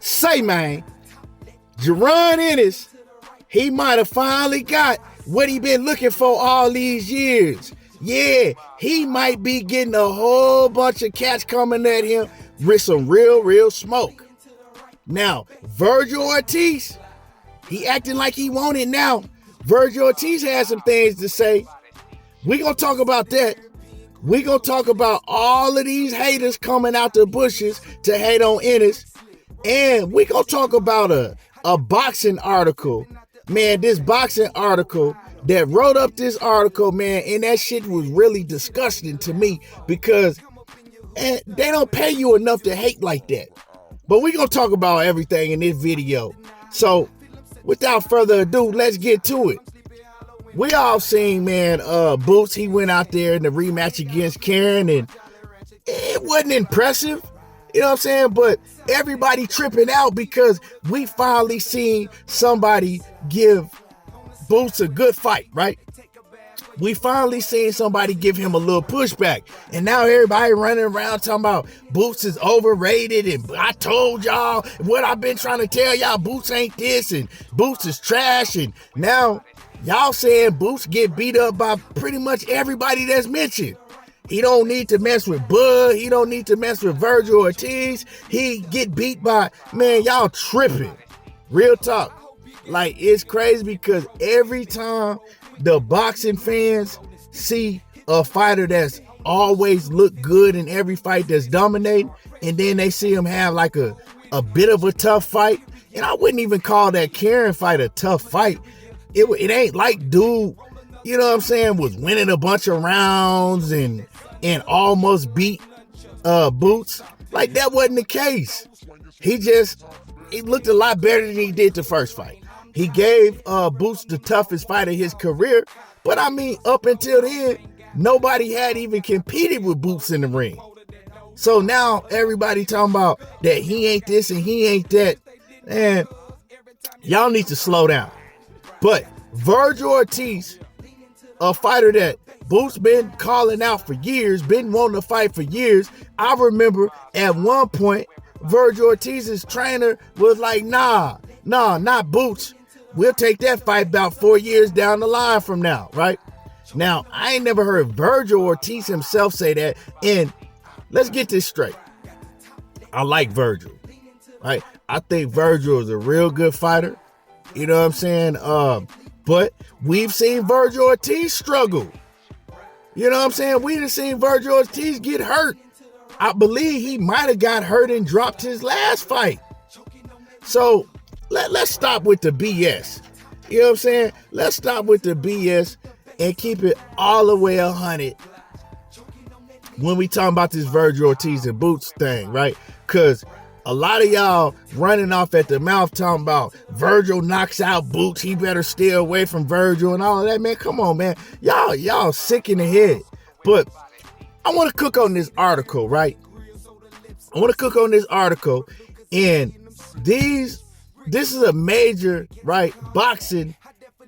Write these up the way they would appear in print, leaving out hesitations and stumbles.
say, man, Jaron Ennis, he might have finally got what he been looking for all these years. Yeah, he might be getting a whole bunch of cats coming at him with some real smoke. Now, Virgil Ortiz, he acting like he want it now. Virgil Ortiz has some things to say. We gonna talk about that. We gonna talk about all of these haters coming out the bushes to hate on Ennis. And we gonna talk about a boxing article. Man, this boxing article that wrote up this article, man, and that shit was really disgusting to me because they don't pay you enough to hate like that. But we're going to talk about everything in this video. So, without further ado, let's get to it. We all seen, man, Boots, he went out there in the rematch against Karen, and it wasn't impressive. You know what I'm saying? But everybody tripping out because we finally seen somebody give Boots a good fight, right? We finally seen somebody give him a little pushback. And now everybody running around talking about Boots is overrated. And I told y'all what I've been trying to tell y'all. Boots ain't this and Boots is trash. And now y'all saying Boots get beat up by pretty much everybody that's mentioned. He don't need to mess with Bud. He don't need to mess with Virgil Ortiz. He get beat by, man, y'all tripping. Real talk. Like, it's crazy because every time the boxing fans see a fighter that's always look good in every fight that's dominating, and then they see him have like a bit of a tough fight, and I wouldn't even call that Karen fight a tough fight. It ain't like dude, you know what I'm saying, was winning a bunch of rounds and almost beat Boots. Like, that wasn't the case. He looked a lot better than he did the first fight. He gave Boots the toughest fight of his career, but I mean, up until then, nobody had even competed with Boots in the ring. So now everybody talking about that he ain't this and he ain't that, and y'all need to slow down. But Virgil Ortiz, a fighter that Boots been calling out for years, been wanting to fight for years. I remember at one point, Virgil Ortiz's trainer was like, nah, not Boots. We'll take that fight about 4 years down the line from now, right? Now, I ain't never heard Virgil Ortiz himself say that. And let's get this straight. I like Virgil, right? I think Virgil is a real good fighter. You know what I'm saying? But we've seen Virgil Ortiz struggle. You know what I'm saying? We done seen Virgil Ortiz get hurt. I believe he might have got hurt and dropped his last fight. So let's stop with the BS. You know what I'm saying? Let's stop with the BS and keep it all the way 100 when we talking about this Virgil Ortiz and Boots thing, right? Because a lot of y'all running off at the mouth talking about Virgil knocks out Boots. He better stay away from Virgil and all of that, man. Come on, man. Y'all sick in the head. But I want to cook on this article, right? I want to cook on this article. And this is a major, right, boxing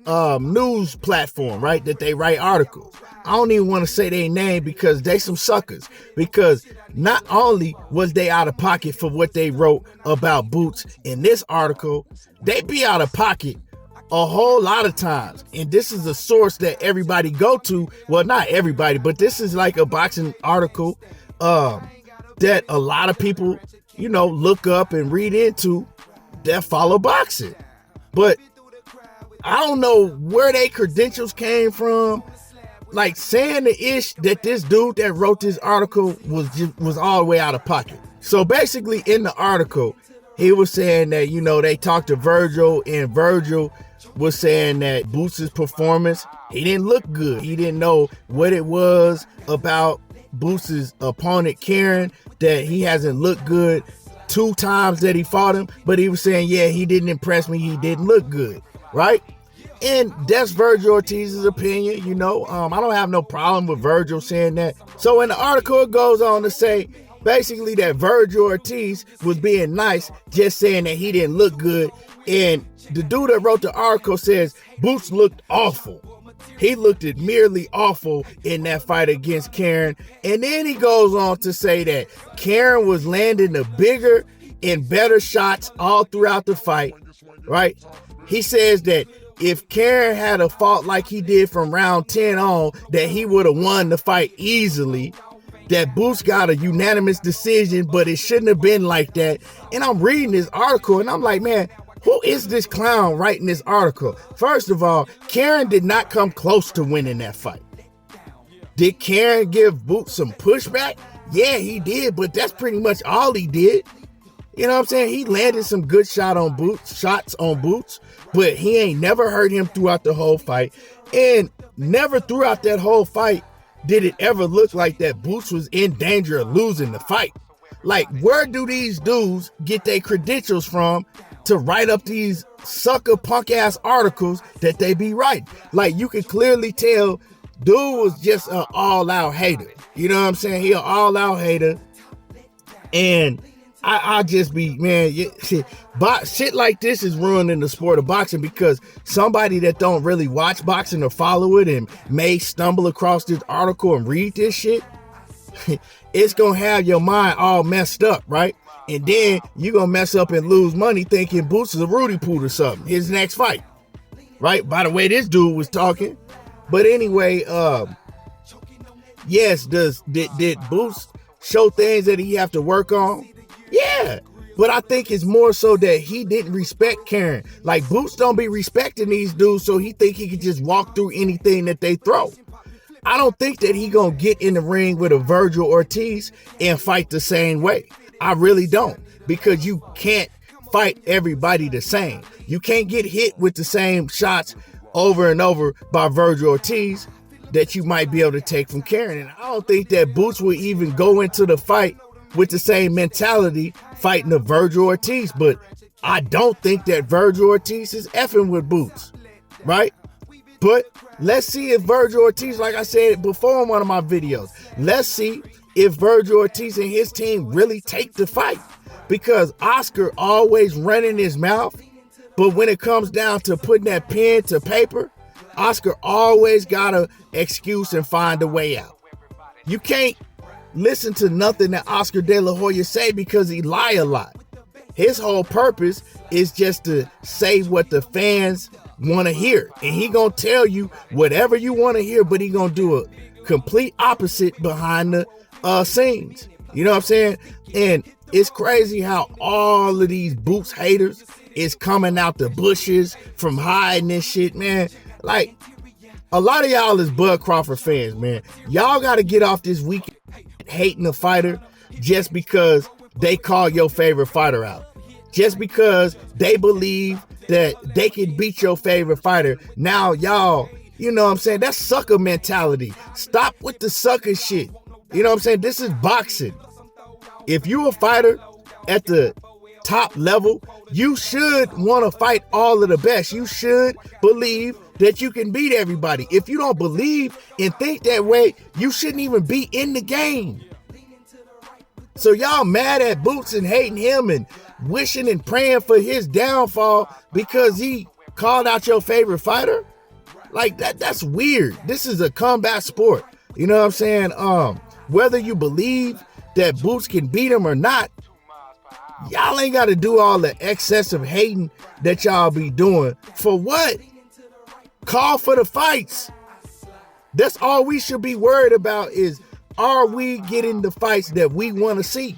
news platform, right, that they write articles. I don't even want to say their name because they some suckers. Because not only was they out of pocket for what they wrote about Boots in this article, they be out of pocket a whole lot of times. And this is a source that everybody go to. Well, not everybody, but this is like a boxing article that a lot of people, you know, look up and read into that follow boxing. But I don't know where they credentials came from. Like, saying the ish that this dude that wrote this article was all the way out of pocket. So basically in the article, he was saying that, you know, they talked to Virgil, and Virgil was saying that Boots' performance, he didn't look good. He didn't know what it was about Boots' opponent, Karen, that he hasn't looked good 2 times that he fought him. But he was saying, yeah, he didn't impress me. He didn't look good, right? And that's Virgil Ortiz's opinion, you know. I don't have no problem with Virgil saying that. So in the article, it goes on to say, basically, that Virgil Ortiz was being nice, just saying that he didn't look good. And the dude that wrote the article says Boots looked awful. He looked at merely awful in that fight against Karen. And then he goes on to say that Karen was landing the bigger and better shots all throughout the fight, right? He says that if Karen had a fought like he did from round 10 on, that he would have won the fight easily. That Boots got a unanimous decision, but it shouldn't have been like that. And I'm reading this article and I'm like, man, who is this clown writing this article? First of all, Karen did not come close to winning that fight. Did Karen give Boots some pushback? Yeah, he did, but that's pretty much all he did. You know what I'm saying? He landed some good shots on Boots, but he ain't never hurt him throughout the whole fight. And never throughout that whole fight did it ever look like that Boots was in danger of losing the fight. Like, where do these dudes get their credentials from to write up these sucker punk ass articles that they be writing? Like, you can clearly tell dude was just an all out hater. You know what I'm saying? He an all out hater. And I just be, man, shit like this is ruining the sport of boxing, because somebody that don't really watch boxing or follow it and may stumble across this article and read this shit, it's gonna have your mind all messed up, right? And then you gonna mess up and lose money thinking Boots is a Rudy Poot or something, his next fight, right? By the way this dude was talking. But anyway, yes, did Boots show things that he have to work on? Yeah, but I think it's more so that he didn't respect Karen. Like, Boots don't be respecting these dudes, so he think he can just walk through anything that they throw. I don't think that he gonna get in the ring with a Vergil Ortiz and fight the same way. I really don't, because you can't fight everybody the same. You can't get hit with the same shots over and over by Vergil Ortiz that you might be able to take from Karen. And I don't think that Boots will even go into the fight with the same mentality fighting the Vergil Ortiz. But I don't think that Vergil Ortiz is effing with Boots, right? But let's see if Vergil Ortiz, like I said before in one of my videos, let's see if Vergil Ortiz and his team really take the fight. Because Oscar always running his mouth, but when it comes down to putting that pen to paper, Oscar always got an excuse and find a way out. You can't listen to nothing that Oscar De La Hoya say, because he lie a lot. His whole purpose is just to say what the fans want to hear. And he gonna tell you whatever you want to hear, but he gonna do a complete opposite behind the scenes. You know what I'm saying? And it's crazy how all of these Boots haters is coming out the bushes from hiding this shit, man. Like, a lot of y'all is Bud Crawford fans, man. Y'all got to get off this weekend hating a fighter just because they call your favorite fighter out. Just because they believe that they can beat your favorite fighter. Now, y'all, you know what I'm saying? That's sucker mentality. Stop with the sucker shit. You know what I'm saying? This is boxing. If you're a fighter at the top level, you should want to fight all of the best. You should believe that you can beat everybody. If you don't believe and think that way, you shouldn't even be in the game. So y'all mad at Boots and hating him and wishing and praying for his downfall because he called out your favorite fighter? Like, that's weird. This is a combat sport. You know what I'm saying? Whether you believe that Boots can beat him or not, y'all ain't got to do all the excessive hating that y'all be doing. For what? Call for the fights. That's all we should be worried about, is, are we getting the fights that we want to see?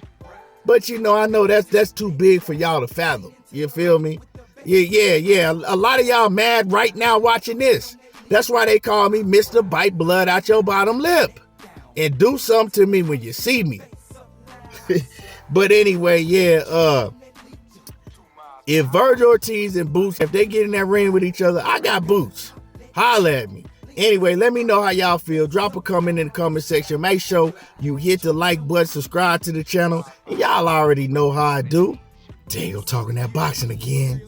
But you know, I know that's too big for y'all to fathom. You feel me? Yeah. A lot of y'all mad right now watching this. That's why they call me Mr. Bite Blood Out Your Bottom Lip. And do something to me when you see me. But anyway, yeah, if Vergil Ortiz and Boots, if they get in that ring with each other, I got Boots. Holla at me. Anyway, let me know how y'all feel. Drop a comment in the comment section. Make sure you hit the like button, subscribe to the channel. And y'all already know how I do. Dang, I'm talking that boxing again.